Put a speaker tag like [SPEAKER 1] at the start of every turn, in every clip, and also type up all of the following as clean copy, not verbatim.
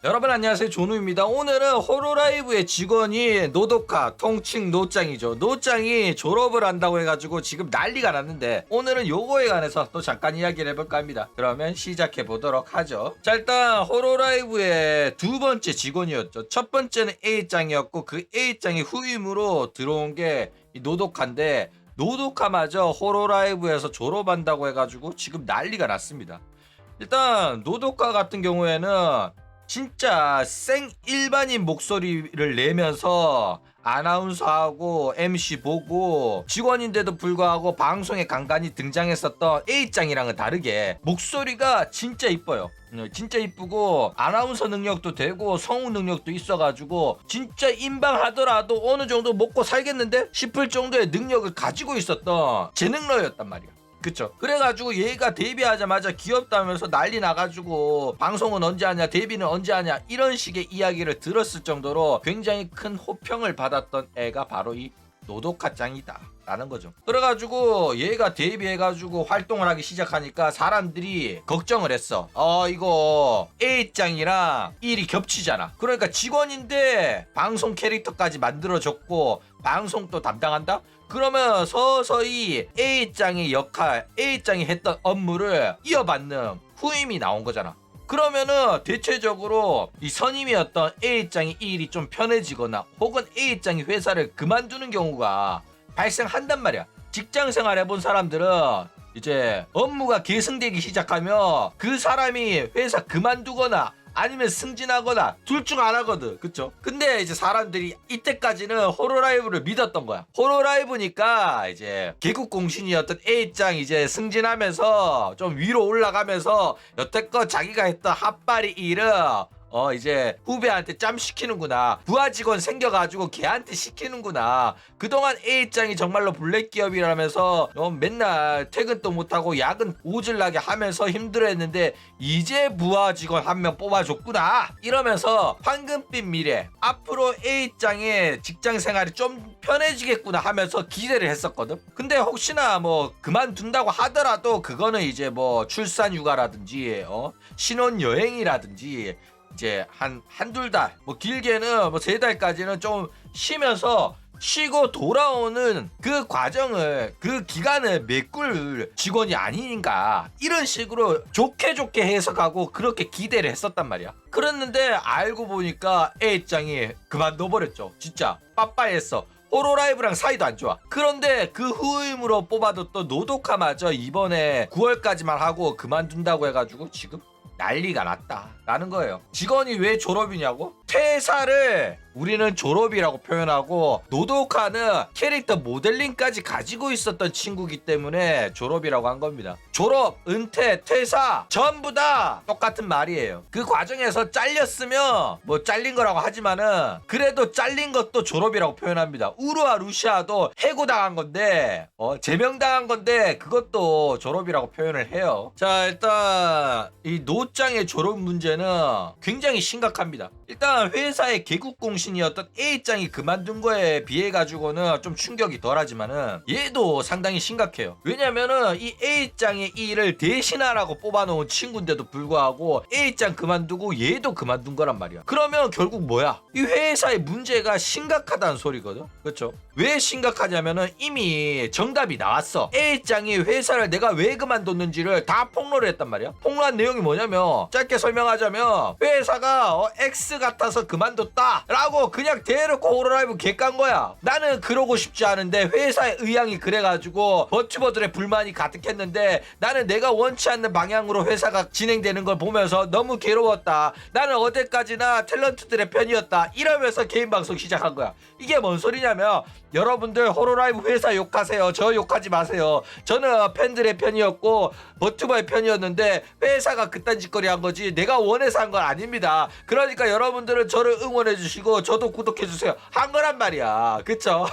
[SPEAKER 1] 여러분 안녕하세요, 조누입니다. 오늘은 호로라이브의 직원이 노도카 통칭 노짱이죠. 노짱이 졸업을 한다고 해가지고 지금 난리가 났는데 오늘은 요거에 관해서 또 잠깐 이야기를 해볼까 합니다. 그러면 시작해 보도록 하죠. 자, 일단 호로라이브의 두 번째 직원이었죠. 첫 번째는 A짱이었고 그 A짱이 후임으로 들어온 게 이 노도카인데, 노도카마저 호로라이브에서 졸업한다고 해가지고 지금 난리가 났습니다. 일단 노도카 같은 경우에는 진짜 생 일반인 목소리를 내면서 아나운서하고 MC 보고 직원인데도 불구하고 방송에 간간히 등장했었던 A짱이랑은 다르게 목소리가 진짜 이뻐요. 진짜 이쁘고 아나운서 능력도 되고 성우 능력도 있어가지고 진짜 인방하더라도 어느 정도 먹고 살겠는데 싶을 정도의 능력을 가지고 있었던 재능러였단 말이야. 그쵸. 그래가지고 얘가 데뷔하자마자 귀엽다면서 난리 나가지고 방송은 언제 하냐, 데뷔는 언제 하냐, 이런 식의 이야기를 들었을 정도로 굉장히 큰 호평을 받았던 애가 바로 이 노도카짱이다 라는 거죠. 그래가지고 얘가 데뷔해가지고 활동을 하기 시작하니까 사람들이 걱정을 했어. 이거 A짱이랑 일이 겹치잖아. 그러니까 직원인데 방송 캐릭터까지 만들어줬고 방송도 담당한다? 그러면 서서히 A짱의 역할, A짱이 했던 업무를 이어받는 후임이 나온 거잖아. 그러면은 대체적으로 이 선임이었던 A짱이 일이 좀 편해지거나 혹은 A짱이 회사를 그만두는 경우가 발생한단 말이야. 직장 생활 해본 사람들은 이제 업무가 계승되기 시작하면 그 사람이 회사 그만두거나 아니면 승진하거나 둘 중 하나거든. 그쵸? 근데 이제 사람들이 이때까지는 호로라이브를 믿었던 거야. 호로라이브니까 이제 개국공신이었던 A짱 이제 승진하면서 좀 위로 올라가면서 여태껏 자기가 했던 핫바리 일을 이제 후배한테 짬 시키는구나. 부하 직원 생겨가지고 걔한테 시키는구나. 그동안 A짱이 정말로 블랙 기업이라면서 맨날 퇴근도 못하고 야근 오질나게 하면서 힘들어했는데 이제 부하 직원 한 명 뽑아줬구나. 이러면서 황금빛 미래, 앞으로 A짱의 직장 생활이 좀 편해지겠구나 하면서 기대를 했었거든. 근데 혹시나 뭐 그만둔다고 하더라도 그거는 이제 뭐 출산 휴가라든지 신혼여행이라든지 이제 한둘 달, 뭐 길게는 뭐 3달까지는 좀 쉬면서 쉬고 돌아오는 그 과정을, 그 기간을 메꿀 직원이 아닌가, 이런 식으로 좋게 해석하고 그렇게 기대를 했었단 말이야. 그랬는데 알고 보니까 A짱이 그만둬버렸죠. 진짜 빠빠했어. 호로라이브랑 사이도 안 좋아. 그런데 그 후임으로 뽑아뒀던 노도카마저 이번에 9월까지만 하고 그만둔다고 해가지고 지금 난리가 났다라는 거예요. 직원이 왜 졸업이냐고? 퇴사를 우리는 졸업이라고 표현하고, 노도카는 캐릭터 모델링까지 가지고 있었던 친구기 때문에 졸업이라고 한 겁니다. 졸업, 은퇴, 퇴사 전부 다 똑같은 말이에요. 그 과정에서 잘렸으면 뭐 잘린 거라고 하지만은 그래도 잘린 것도 졸업이라고 표현합니다. 우루와 루시아도 해고당한 건데 제명당한 건데 그것도 졸업이라고 표현을 해요. 자, 일단 이 노짱의 졸업 문제는 굉장히 심각합니다. 일단 회사의 개국공신이었던 A짱이 그만둔 거에 비해 가지고는 좀 충격이 덜하지만은 얘도 상당히 심각해요. 왜냐면은 이 A짱의 이 일을 대신하라고 뽑아놓은 친구인데도 불구하고 A짱 그만두고 얘도 그만둔 거란 말이야. 그러면 결국 뭐야? 이 회사의 문제가 심각하다는 소리거든. 그렇죠? 왜 심각하냐면은 이미 정답이 나왔어. A짱이 회사를 내가 왜 그만뒀는지를 다 폭로를 했단 말이야. 폭로한 내용이 뭐냐면, 짧게 설명하자면 회사가 X 같아서 그만뒀다 라고 그냥 대놓고 호로라이브 개깐 거야. 나는 그러고 싶지 않은데 회사의 의향이 그래가지고 버튜버들의 불만이 가득했는데 나는 내가 원치 않는 방향으로 회사가 진행되는 걸 보면서 너무 괴로웠다. 나는 어제까지나 탤런트들의 편이었다. 이러면서 개인 방송 시작한 거야. 이게 뭔 소리냐면, 여러분들 호로라이브 회사 욕하세요. 저 욕하지 마세요. 저는 팬들의 편이었고 버튜버의 편이었는데 회사가 그딴 짓거리 한 거지 내가 원해서 한 건 아닙니다. 그러니까 여러분들은 저를 응원해 주시고 저도 구독해 주세요 한 거란 말이야. 그쵸?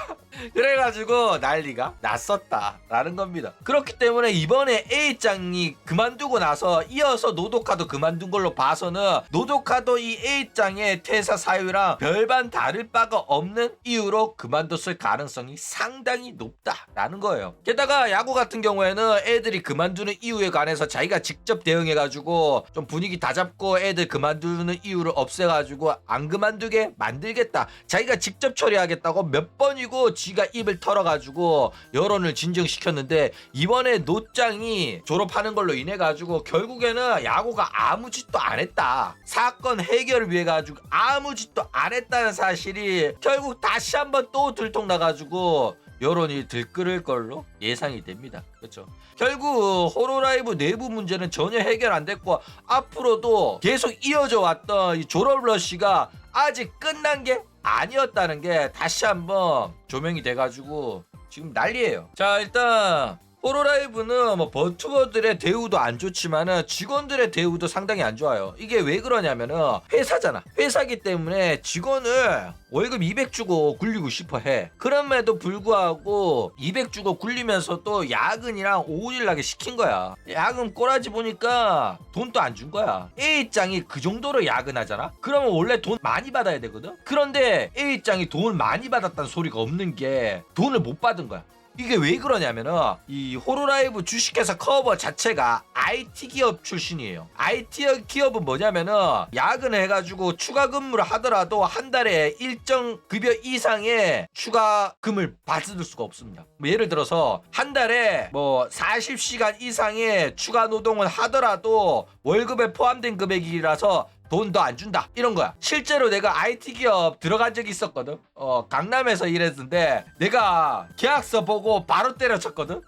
[SPEAKER 1] 그래가지고 난리가 났었다라는 겁니다. 그렇기 때문에 이번에 A짱이 그만두고 나서 이어서 노도카도 그만둔 걸로 봐서는 노도카도 이 A짱의 퇴사 사유랑 별반 다를 바가 없는 이유로 그만뒀을 가능성이 상당히 높다라는 거예요. 게다가 야구 같은 경우에는 애들이 그만두는 이유에 관해서 자기가 직접 대응해가지고 좀 분위기 다 잡고 자꾸 애들 그만두는 이유를 없애가지고 안 그만두게 만들겠다. 자기가 직접 처리하겠다고 몇 번이고 지가 입을 털어가지고 여론을 진정시켰는데 이번에 노짱이 졸업하는 걸로 인해 가지고 결국에는 야구가 아무 짓도 안 했다. 사건 해결을 위해 가지고 아무 짓도 안 했다는 사실이 결국 다시 한번 또 들통나가지고 여론이 들끓을 걸로 예상이 됩니다. 그렇죠. 결국 호로라이브 내부 문제는 전혀 해결 안 됐고 앞으로도 계속 이어져 왔던 이 졸업 러시가 아직 끝난 게 아니었다는 게 다시 한번 조명이 돼가지고 지금 난리예요. 자, 일단 호로라이브는 뭐 버튜버들의 대우도 안 좋지만은 직원들의 대우도 상당히 안 좋아요. 이게 왜 그러냐면은 회사잖아. 회사기 때문에 직원을 월급 200 주고 굴리고 싶어 해. 그럼에도 불구하고 200 주고 굴리면서 또 야근이랑 오일 나게 시킨 거야. 야근 꼬라지 보니까 돈도 안 준 거야. A장이 그 정도로 야근하잖아? 그러면 원래 돈 많이 받아야 되거든? 그런데 A장이 돈을 많이 받았다는 소리가 없는 게 돈을 못 받은 거야. 이게 왜 그러냐면은 이 호로라이브 주식회사 커버 자체가 IT 기업 출신이에요. IT 기업은 뭐냐면은 야근을 해가지고 추가 근무를 하더라도 한 달에 일정 급여 이상의 추가금을 받을 수가 없습니다. 뭐 예를 들어서 한 달에 뭐 40시간 이상의 추가 노동을 하더라도 월급에 포함된 금액이라서 돈 더 안 준다 이런 거야. 실제로 내가 IT 기업 들어간 적이 있었거든. 강남에서 일했는데 내가 계약서 보고 바로 때려쳤거든.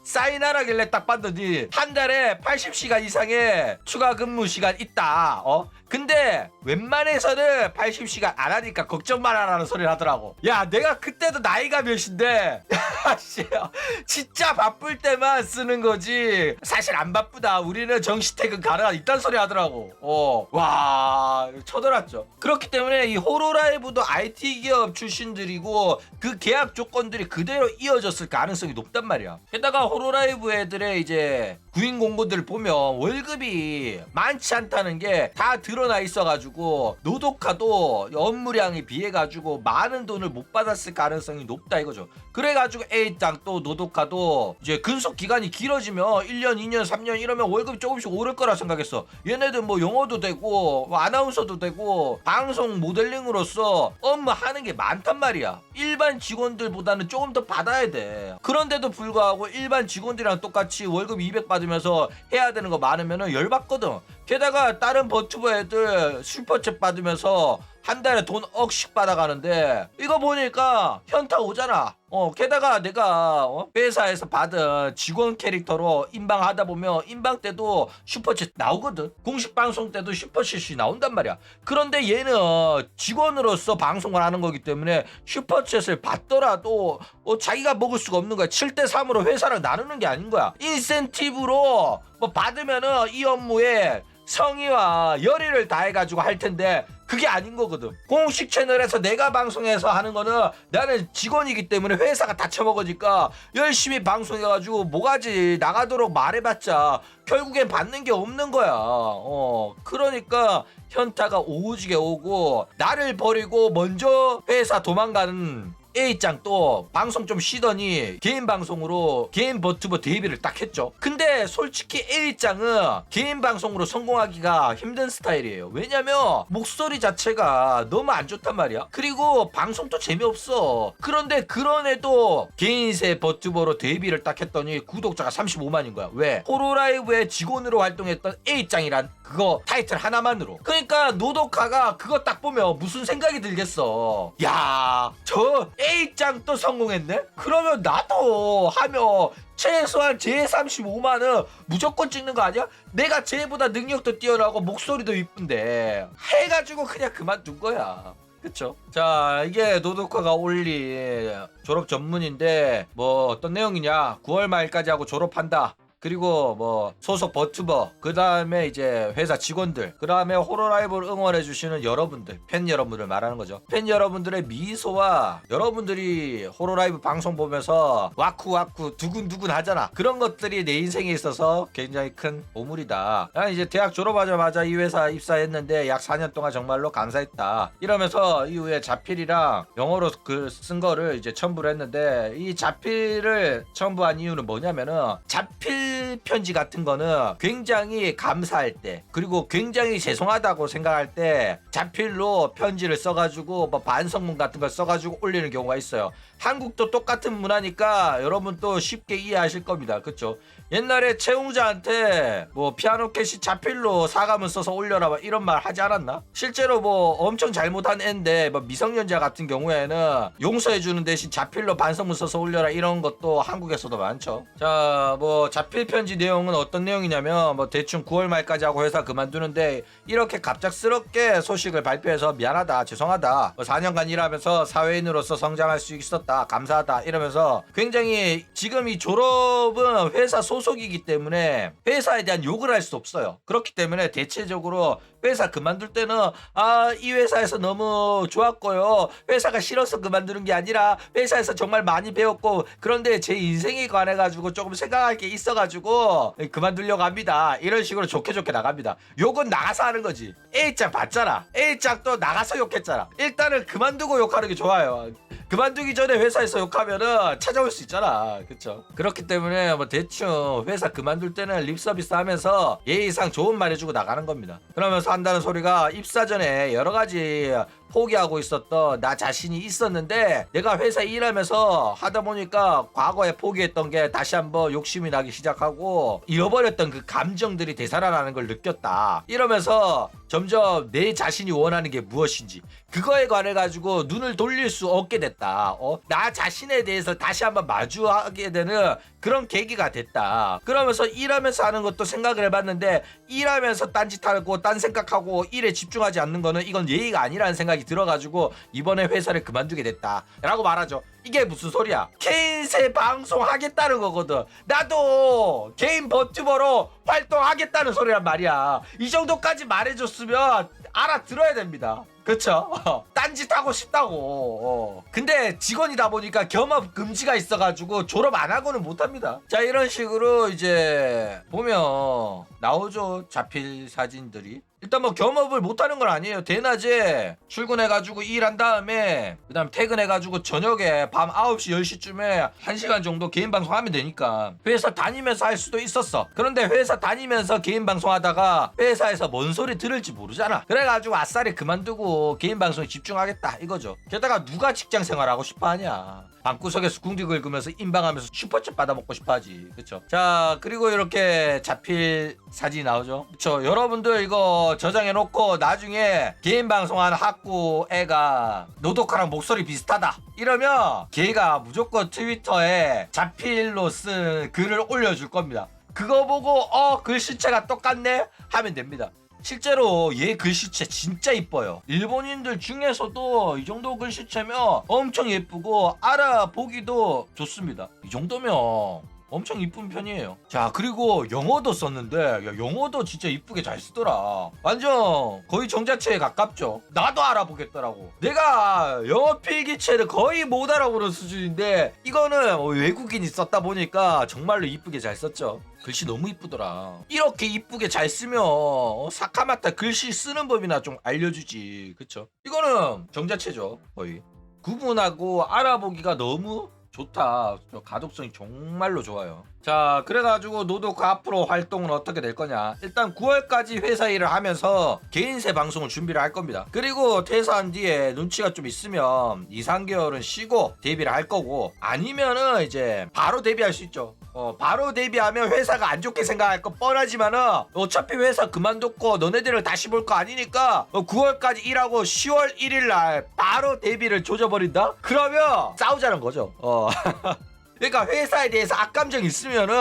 [SPEAKER 1] 사인하라길래 딱 봤더니 한 달에 80시간 이상의 추가 근무 시간 있다. 근데 웬만해서는 80시간 안 하니까 걱정 말아라는 소리를 하더라고. 야, 내가 그때도 나이가 몇인데 진짜 바쁠 때만 쓰는 거지 사실 안 바쁘다, 우리는 정시퇴근 가능하다, 이딴 소리 하더라고. 와, 쳐들었죠. 그렇기 때문에 이 호로라이브도 IT 기업 출신들이고 그 계약 조건들이 그대로 이어졌을 가능성이 높단 말이야. 게다가 호로라이브 애들의 이제 구인 공고들을 보면 월급이 많지 않다는 게 다 드러나 있어가지고 노도카도 업무량에 비해가지고 많은 돈을 못 받았을 가능성이 높다 이거죠. 그래가지고 A장 또 노도카도 이제 근속 기간이 길어지면 1년 2년 3년 이러면 월급이 조금씩 오를 거라 생각했어. 얘네들 뭐 영어도 되고 뭐 아나운서도 되고 방송 모델링으로서 업무하는 게 많단 말이야. 일반 직원들보다는 조금 더 받아야 돼. 그런데도 불구하고 일반 직원들이랑 똑같이 월급 200 받으면서 해야 되는 거 많으면 열받거든. 게다가 다른 버튜버 애들 슈퍼챗 받으면서 한 달에 돈 억씩 받아가는데 이거 보니까 현타 오잖아. 게다가 내가 회사에서 받은 직원 캐릭터로 인방하다 보면 인방 때도 슈퍼챗 나오거든. 공식 방송 때도 슈퍼챗이 나온단 말이야. 그런데 얘는 직원으로서 방송을 하는 거기 때문에 슈퍼챗을 받더라도 자기가 먹을 수가 없는 거야. 7대3으로 회사랑 나누는 게 아닌 거야. 인센티브로 뭐 받으면은 이 업무에 성의와 열의를 다해가지고 할 텐데 그게 아닌 거거든. 공식 채널에서 내가 방송해서 하는 거는 나는 직원이기 때문에 회사가 다 처먹으니까 열심히 방송해가지고 뭐가지 나가도록 말해봤자 결국엔 받는 게 없는 거야. 그러니까 현타가 오지게 오고 나를 버리고 먼저 회사 도망가는 A장 또 방송 좀 쉬더니 개인 방송으로 개인 버튜버 데뷔를 딱 했죠. 근데 솔직히 A장은 개인 방송으로 성공하기가 힘든 스타일이에요. 왜냐면 목소리 자체가 너무 안 좋단 말이야. 그리고 방송도 재미없어. 그런데 그런 애도 개인세 버튜버로 데뷔를 딱 했더니 구독자가 35만인 거야. 왜? 호로라이브의 직원으로 활동했던 A장이란 그거 타이틀 하나만으로. 그러니까 노도카가 그거 딱 보면 무슨 생각이 들겠어. 야, 저 A장 또 성공했네? 그러면 나도 하면 최소한 제 35만은 무조건 찍는 거 아니야? 내가 쟤보다 능력도 뛰어나고 목소리도 이쁜데 해가지고 그냥 그만둔 거야. 그쵸? 자, 이게 노도카가 올린 졸업 전문인데 뭐 어떤 내용이냐. 9월 말까지 하고 졸업한다. 그리고 뭐 소속 버튜버, 그 다음에 이제 회사 직원들, 그 다음에 호로라이브를 응원해주시는 여러분들, 팬 여러분들 말하는 거죠. 팬 여러분들의 미소와 여러분들이 호로라이브 방송 보면서 와쿠와쿠 두근두근 하잖아. 그런 것들이 내 인생에 있어서 굉장히 큰 보물이다. 나는 이제 대학 졸업하자마자 이 회사 입사했는데 약 4년 동안 정말로 감사했다. 이러면서 이후에 자필이랑 영어로 글 쓴 거를 이제 첨부를 했는데 이 자필을 첨부한 이유는 뭐냐면은 자필 자필 편지 같은 거는 굉장히 감사할 때 그리고 굉장히 죄송하다고 생각할 때 자필로 편지를 써가지고 뭐 반성문 같은 걸 써가지고 올리는 경우가 있어요. 한국도 똑같은 문화니까 여러분 또 쉽게 이해하실 겁니다. 그쵸? 옛날에 채용자한테 뭐 피아노 캐시 자필로 사과문 써서 올려라 막 이런 말 하지 않았나? 실제로 뭐 엄청 잘못한 애인데 뭐 미성년자 같은 경우에는 용서해주는 대신 자필로 반성문 써서 올려라 이런 것도 한국에서도 많죠. 자, 뭐 자필 편지 내용은 어떤 내용이냐면 뭐 대충 9월 말까지 하고 회사 그만두는데 이렇게 갑작스럽게 소식을 발표해서 미안하다, 죄송하다, 뭐 4년간 일하면서 사회인으로서 성장할 수 있었다, 감사하다 이러면서 굉장히 지금 이 졸업은 회사 소속이기 때문에 회사에 대한 욕을 할 수 없어요. 그렇기 때문에 대체적으로 회사 그만둘 때는 이 회사에서 너무 좋았고요, 회사가 싫어서 그만두는 게 아니라 회사에서 정말 많이 배웠고 그런데 제 인생에 관해 가지고 조금 생각할 게 있어 가지고 그만두려고 합니다, 이런 식으로 좋게 나갑니다. 욕은 나가서 하는 거지. A짝 봤잖아. A짝도 나가서 욕했잖아. 일단은 그만두고 욕하는 게 좋아요. 그만두기 전에 회사에서 욕하면은 찾아올 수 있잖아. 그쵸? 그렇기 때문에 뭐 대충 회사 그만둘 때는 립서비스 하면서 예의상 좋은 말 해주고 나가는 겁니다. 그러면서 한다는 소리가 입사 전에 여러 가지 포기하고 있었던 나 자신이 있었는데 내가 회사 일하면서 하다 보니까 과거에 포기했던 게 다시 한번 욕심이 나기 시작하고 잃어버렸던 그 감정들이 되살아나는 걸 느꼈다. 이러면서 점점 내 자신이 원하는 게 무엇인지 그거에 관해 가지고 눈을 돌릴 수 없게 됐다. 나 자신에 대해서 다시 한번 마주하게 되는 그런 계기가 됐다. 그러면서 일하면서 하는 것도 생각을 해봤는데 일하면서 딴짓하고 딴 생각하고 일에 집중하지 않는 거는 이건 예의가 아니라는 생각이 들어가지고 이번에 회사를 그만두게 됐다 라고 말하죠. 이게 무슨 소리야? 개인세 방송하겠다는 거거든. 나도 개인 버튜버로 활동하겠다는 소리란 말이야. 이 정도까지 말해줬으면 알아들어야 됩니다. 그쵸? 딴짓하고 싶다고. 근데 직원이다 보니까 겸업 금지가 있어가지고 졸업 안 하고는 못합니다. 자, 이런 식으로 이제 보면 나오죠, 자필 사진들이. 일단 뭐 겸업을 못하는 건 아니에요. 대낮에 출근해가지고 일한 다음에 그 다음 퇴근해가지고 저녁에 밤 9시 10시쯤에 1시간 정도 개인 방송하면 되니까 회사 다니면서 할 수도 있었어. 그런데 회사 다니면서 개인 방송하다가 회사에서 뭔 소리 들을지 모르잖아. 그래가지고 아싸리 그만두고 개인 방송에 집중하겠다 이거죠. 게다가 누가 직장 생활하고 싶어하냐. 방구석에서 궁디 긁으면서 인방하면서 슈퍼챗 받아먹고 싶어하지. 그쵸? 자, 그리고 이렇게 자필 사진이 나오죠. 그쵸? 여러분들 이거 저장해놓고 나중에 개인 방송하는 학구 애가 노독하랑 목소리 비슷하다 이러면 걔가 무조건 트위터에 자필로 쓴 글을 올려줄 겁니다. 그거 보고 글씨체가 똑같네 하면 됩니다. 실제로 얘 글씨체 진짜 이뻐요. 일본인들 중에서도 이 정도 글씨체면 엄청 예쁘고 알아보기도 좋습니다. 이 정도면 엄청 이쁜 편이에요. 자, 그리고 영어도 썼는데 야, 영어도 진짜 이쁘게 잘 쓰더라. 완전 거의 정자체에 가깝죠. 나도 알아보겠더라고. 내가 영어 필기체를 거의 못 알아보는 수준인데 이거는 외국인이 썼다 보니까 정말로 이쁘게 잘 썼죠. 글씨 너무 이쁘더라. 이렇게 이쁘게 잘 쓰면 사카마타 글씨 쓰는 법이나 좀 알려주지. 그쵸? 이거는 정자체죠. 거의 구분하고 알아보기가 너무 좋다. 가독성이 정말로 좋아요. 자, 그래가지고 노도크 앞으로 활동은 어떻게 될 거냐. 일단 9월까지 회사 일을 하면서 개인세 방송을 준비를 할 겁니다. 그리고 퇴사한 뒤에 눈치가 좀 있으면 2-3개월은 쉬고 데뷔를 할 거고 아니면은 이제 바로 데뷔할 수 있죠. 바로 데뷔하면 회사가 안 좋게 생각할 거 뻔하지만은 어차피 회사 그만뒀고 너네들을 다시 볼 거 아니니까 9월까지 일하고 10월 1일 날 바로 데뷔를 조져버린다? 그러면 싸우자는 거죠. 그러니까 회사에 대해서 악감정이 있으면은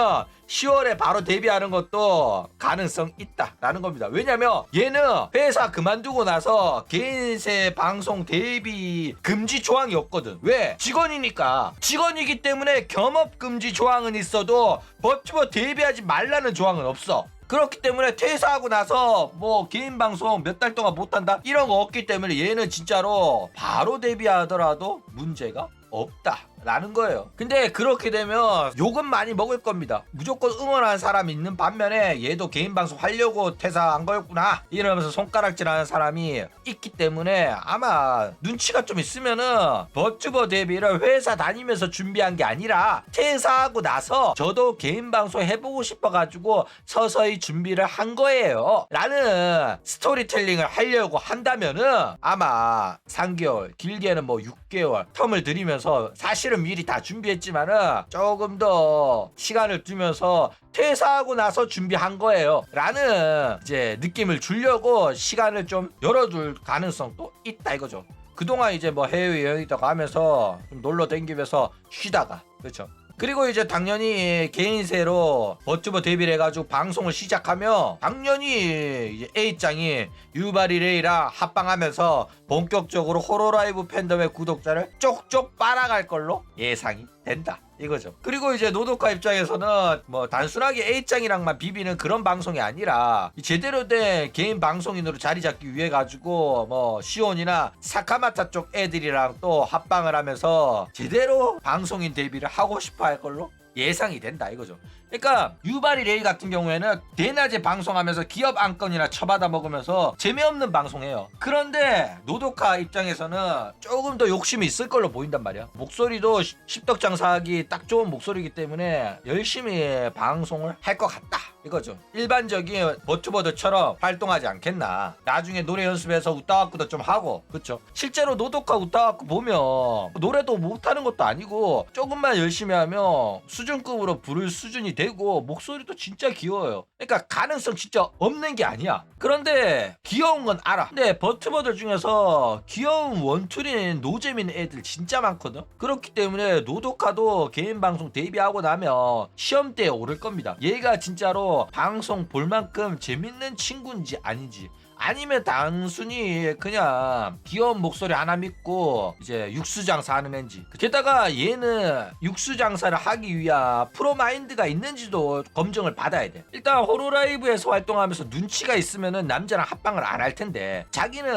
[SPEAKER 1] 10월에 바로 데뷔하는 것도 가능성 있다라는 겁니다. 왜냐면 얘는 회사 그만두고 나서 개인세 방송 데뷔 금지 조항이 없거든. 왜? 직원이니까. 직원이기 때문에 겸업 금지 조항은 있어도 버튜버 데뷔하지 말라는 조항은 없어. 그렇기 때문에 퇴사하고 나서 뭐 개인 방송 몇 달 동안 못한다 이런 거 없기 때문에 얘는 진짜로 바로 데뷔하더라도 문제가 없다. 라는 거예요. 근데 그렇게 되면 욕은 많이 먹을 겁니다. 무조건 응원하는 사람이 있는 반면에 얘도 개인 방송 하려고 퇴사한 거였구나 이러면서 손가락질하는 사람이 있기 때문에 아마 눈치가 좀 있으면은 버튜버 데뷔를 회사 다니면서 준비한 게 아니라 퇴사하고 나서 저도 개인 방송 해보고 싶어가지고 서서히 준비를 한 거예요 라는 스토리텔링을 하려고 한다면은 아마 3개월 길게는 뭐 6개월 텀을 들이면서 사실은 미리 다 준비했지만은 조금 더 시간을 두면서 퇴사하고 나서 준비한 거예요 라는 이제 느낌을 주려고 시간을 좀 열어둘 가능성도 있다 이거죠. 그동안 이제 뭐 해외여행이다 가면서 좀 놀러 댕기면서 쉬다가 그렇죠. 그리고 이제 당연히 개인세로 버튜버 데뷔를 해가지고 방송을 시작하며 당연히 이제 A짱이 유바리 레이랑 합방하면서 본격적으로 호로라이브 팬덤의 구독자를 쪽쪽 빨아갈 걸로 예상이 된다 이거죠. 그리고 이제 노도카 입장에서는 뭐 단순하게 A짱이랑만 비비는 그런 방송이 아니라 제대로 된 개인 방송인으로 자리 잡기 위해 가지고 뭐 시온이나 사카마타 쪽 애들이랑 또 합방을 하면서 제대로 방송인 데뷔를 하고 싶어 할 걸로 예상이 된다 이거죠. 그러니까 유바리 레이 같은 경우에는 대낮에 방송하면서 기업 안건이나 처받아 먹으면서 재미없는 방송해요. 그런데 노도카 입장에서는 조금 더 욕심이 있을 걸로 보인단 말이야. 목소리도 십덕장사하기 딱 좋은 목소리이기 때문에 열심히 방송을 할 것 같다 이거죠. 일반적인 버튜버들처럼 활동하지 않겠나. 나중에 노래 연습해서 웃다와꾸도 좀 하고 그쵸. 실제로 노도카 웃다와꾸 보면 노래도 못하는 것도 아니고 조금만 열심히 하면 수준급으로 부를 수준이 되고 목소리도 진짜 귀여워요. 그러니까 가능성 진짜 없는 게 아니야. 그런데 귀여운 건 알아. 근데 버튜버들 중에서 귀여운 원툴인 노잼인 애들 진짜 많거든. 그렇기 때문에 노도카도 개인 방송 데뷔하고 나면 시험대에 오를 겁니다. 얘가 진짜로 방송 볼 만큼 재밌는 친구인지 아닌지, 아니면 단순히 그냥 귀여운 목소리 하나 믿고 이제 육수장사 하는 앤지. 게다가 얘는 육수장사를 하기 위한 프로마인드가 있는지도 검증을 받아야 돼. 일단 호로라이브에서 활동하면서 눈치가 있으면은 남자랑 합방을 안 할 텐데 자기는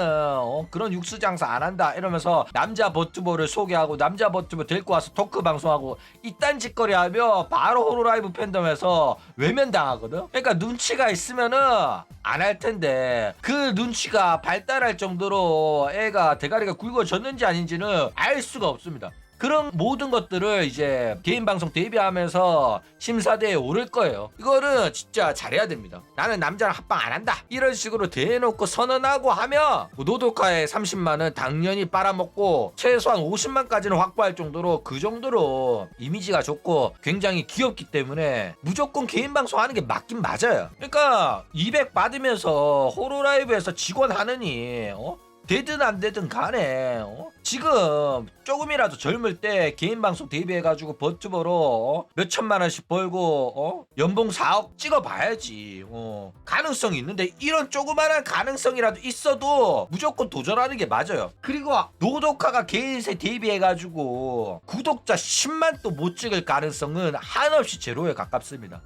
[SPEAKER 1] 그런 육수장사 안 한다 이러면서 남자 버튜버를 소개하고 남자 버튜버 데리고 와서 토크 방송하고 이딴 짓거리 하면 바로 호로라이브 팬덤에서 외면당하거든. 그러니까 눈치가 있으면은 안 할 텐데 그 눈치가 발달할 정도로 애가 대가리가 굵어졌는지 아닌지는 알 수가 없습니다. 그런 모든 것들을 이제 개인 방송 데뷔하면서 심사대에 오를 거예요. 이거는 진짜 잘해야 됩니다. 나는 남자랑 합방 안 한다 이런 식으로 대놓고 선언하고 하면 노도카의 30만은 당연히 빨아먹고 최소한 50만까지는 확보할 정도로 그 정도로 이미지가 좋고 굉장히 귀엽기 때문에 무조건 개인 방송 하는 게 맞긴 맞아요. 그러니까 200 받으면서 호로라이브에서 직원 하느니 되든 안 되든 간에 지금 조금이라도 젊을 때 개인 방송 데뷔해가지고 버튜버로 몇 천만 원씩 벌고 연봉 4억 찍어봐야지. 가능성이 있는데 이런 조그만한 가능성이라도 있어도 무조건 도전하는 게 맞아요. 그리고 노도카가 개인세 데뷔해가지고 구독자 10만 또 못 찍을 가능성은 한없이 제로에 가깝습니다.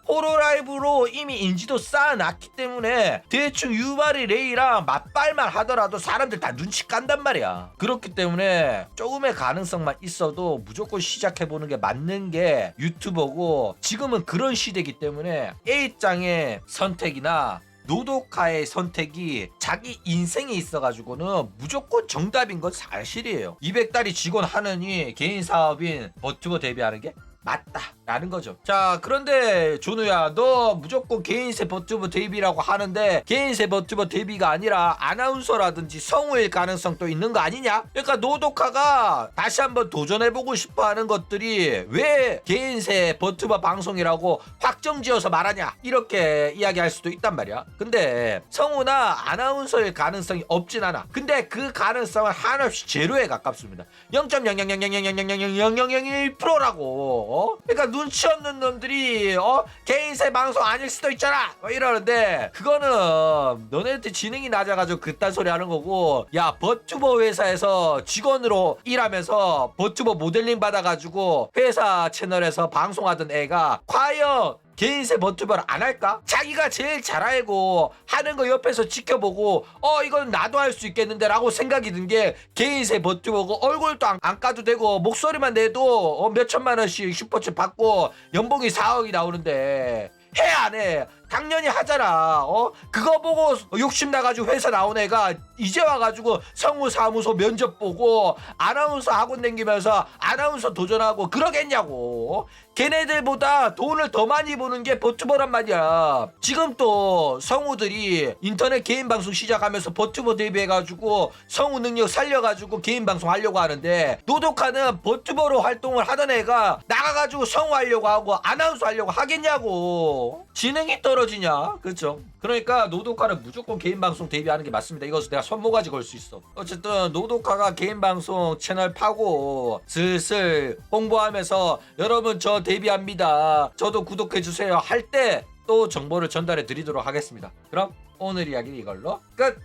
[SPEAKER 1] 호로라이브로 이미 인지도 쌓아놨기 때문에 대충 유바리 레이랑 맞발만 하더라도 사람들 다 눈치 깐단 말이야. 그렇기 때문에 조금의 가능성만 있어도 무조건 시작해보는 게 맞는 게 유튜버고, 지금은 그런 시대이기 때문에 A짱의 선택이나 노도카의 선택이 자기 인생에 있어가지고는 무조건 정답인 건 사실이에요. 200달이 직원 하느니 개인 사업인 버튜버 데뷔하는 게 맞다라는 거죠. 자, 그런데 준우야, 너 무조건 개인세 버튜버 데뷔라고 하는데 개인세 버튜버 데뷔가 아니라 아나운서라든지 성우일 가능성도 있는 거 아니냐? 그러니까 노도카가 다시 한번 도전해보고 싶어하는 것들이 왜 개인세 버튜버 방송이라고 확정지어서 말하냐, 이렇게 이야기할 수도 있단 말이야. 근데 성우나 아나운서일 가능성이 없진 않아. 근데 그 가능성은 한없이 제로에 가깝습니다. 0.000000001%라고. 그러니까 눈치 없는 놈들이 개인세 방송 아닐 수도 있잖아 이러는데, 그거는 너네한테 지능이 낮아가지고 그딴 소리 하는 거고, 야, 버튜버 회사에서 직원으로 일하면서 버튜버 모델링 받아가지고 회사 채널에서 방송하던 애가 과연 개인세 버튜버를 안 할까? 자기가 제일 잘 알고 하는 거 옆에서 지켜보고 이건 나도 할 수 있겠는데 라고 생각이 든 게 개인세 버튜버고, 얼굴도 안 까도 되고 목소리만 내도 몇 천만 원씩 슈퍼챗 받고 연봉이 4억이 나오는데 해 안 해? 당연히 하잖아. 그거 보고 욕심 나가지고 회사 나온 애가 이제 와가지고 성우사무소 면접 보고 아나운서 학원 다니면서 아나운서 도전하고 그러겠냐고. 걔네들보다 돈을 더 많이 버는 게 버튜버란 말이야. 지금 또 성우들이 인터넷 개인 방송 시작하면서 버튜버 데뷔해가지고 성우 능력 살려가지고 개인 방송 하려고 하는데, 노독하는 버튜버로 활동을 하던 애가 나가가지고 성우 하려고 하고 아나운서 하려고 하겠냐고. 지능이 떨어지냐? 그렇죠? 그러니까 노독하는 무조건 개인 방송 데뷔하는 게 맞습니다. 이것은 내가 손모가지 걸 수 있어. 어쨌든 노독하가 개인 방송 채널 파고 슬슬 홍보하면서 여러분 저 데뷔합니다, 저도 구독해주세요 할 때 또 정보를 전달해 드리도록 하겠습니다. 그럼 오늘 이야기는 이걸로 끝!